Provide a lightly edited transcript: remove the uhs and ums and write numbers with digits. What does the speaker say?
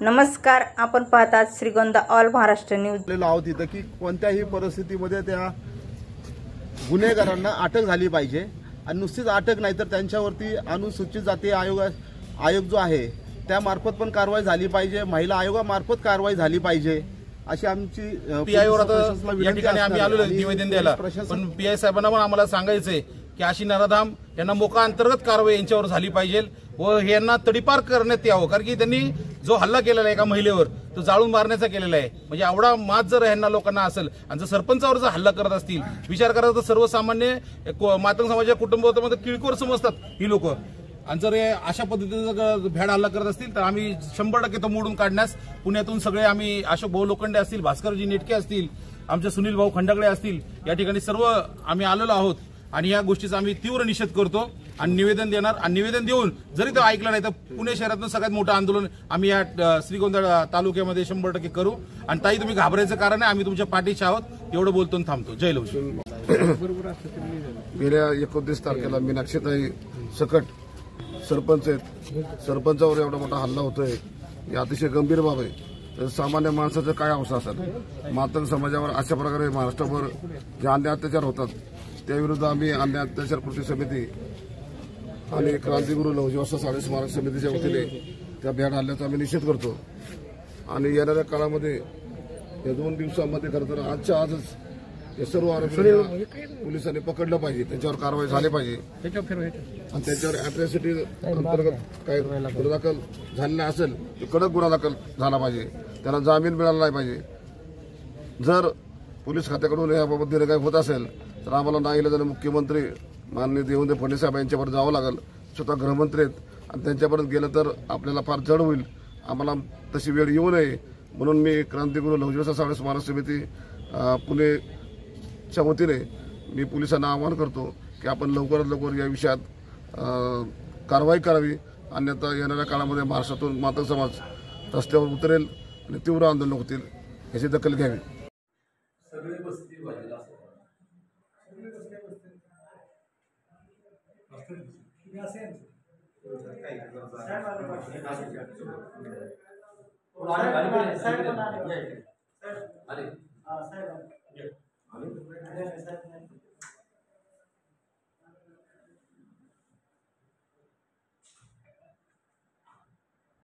नमस्कार, आपण पाहतात श्रीगोंदा ऑल महाराष्ट्र न्यूज। आहोत इथं की कोणत्याही परिस्थितीमध्ये त्या गुन्हेगारांना अटक झाली पाहिजे आणि नुसतीच अटक नाही तर त्यांच्यावरती अनुसूचित जाती आयोग जो आहे त्यामार्फत पण कारवाई झाली पाहिजे, महिला आयोगामार्फत कारवाई झाली पाहिजे अशी आमची पीआयवर आता या ठिकाणी आम्ही आलेलो निवेदन द्यायला। पण पीआय साहेबांना पण आम्हाला सांगायचंय की अशी नराधाम यांना मोका अंतर्गत कारवाई यांच्यावर झाली पाहिजे व यांना तडीपार करण्यात यावं, कारण की त्यांनी जो हल्ला केलेला आहे एका महिलेवर तो जाळून मारण्याचा केलेला आहे। म्हणजे एवढा माज जर ह्यांना लोकांना असेल आणि जर सरपंचावर जर हल्ला करत असतील, विचार करा तर सर्वसामान्य मातंग समाजाच्या कुटुंबामध्ये किळकोर समजतात ही लोक, आणि जर अशा पद्धतीने जर भ्याड हल्ला करत असतील तर आम्ही 100% तो मोडून काढण्यास पुण्यातून सगळे आम्ही अशोक भाऊ लोखंडे असतील, भास्करजी नेटके असतील, आमचे सुनील भाऊ खंडागळे असतील, या ठिकाणी सर्व आम्ही आलेलो आहोत आणि या गोष्टीचा आम्ही तीव्र निषेध करतो आणि निवेदन देणार। आणि निवेदन देऊन जरी तो ऐकलं नाही तर पुणे शहरातून सगळ्यात मोठं आंदोलन आम्ही या श्रीगोंदा तालुक्यामध्ये 100% करू। आणि ताई तुम्ही घाबरायचं कारण आहे, आम्ही तुमच्या पाठीशी आहोत एवढं बोलतो आणि थांबतो। जय लवजी। गेल्या 29 तारखेला मीनाक्षीताई सकट सरपंच आहेत, सरपंचावर एवढा मोठा हल्ला होतोय, ही अतिशय गंभीर बाब आहे। तर सामान्य माणसाचं काय अवस्था असेल? मातंग समाजावर अशा प्रकारे महाराष्ट्रावर जे अन्याय अत्याचार होतात त्याविरुद्ध आम्ही अन्याय अत्याचार कृती समिती आणि क्रांतिगुरू लवजी वस्ताद साळे स्मारक समितीच्या वतीने त्या भ्याड हल्ल्याचा आम्ही निषेध करतो। आणि येणाऱ्या काळामध्ये या 2 दिवसांमध्ये खरं तर आजच्या आजच हे सर्व आरोपी पोलिसांनी पकडलं पाहिजे, त्यांच्यावर कारवाई झाली पाहिजे आणि त्यांच्यावर अॅट्रॉसिटी अंतर्गत काही गुन्हा दाखल झालेला असेल तर कडक गुन्हा दाखल झाला पाहिजे, त्यांना जामीन मिळाला नाही पाहिजे। जर पोलीस खात्याकडून याबाबत निर्णय होत असेल तर आम्हाला नाईलाजाने मुख्यमंत्री माननीय देवेंद्र फडणवीस साहेब यांच्यापर्यंत जावं लागेल, स्वतः गृहमंत्री आहेत आणि त्यांच्यापर्यंत गेलं तर आपल्याला फार जड होईल, आम्हाला तशी वेळ येऊ नये म्हणून मी क्रांतिगुरू लवजी वस्ताद साळे स्मारक समिती पुणेच्या वतीने मी पोलिसांना आवाहन करतो की आपण लवकरात लवकर या विषयात कारवाई करावी, अन्यथा येणाऱ्या काळामध्ये महाराष्ट्रातून मातंग समाज रस्त्यावर उतरेल आणि तीव्र आंदोलन होतील, याची दखल घ्यावी। साहेब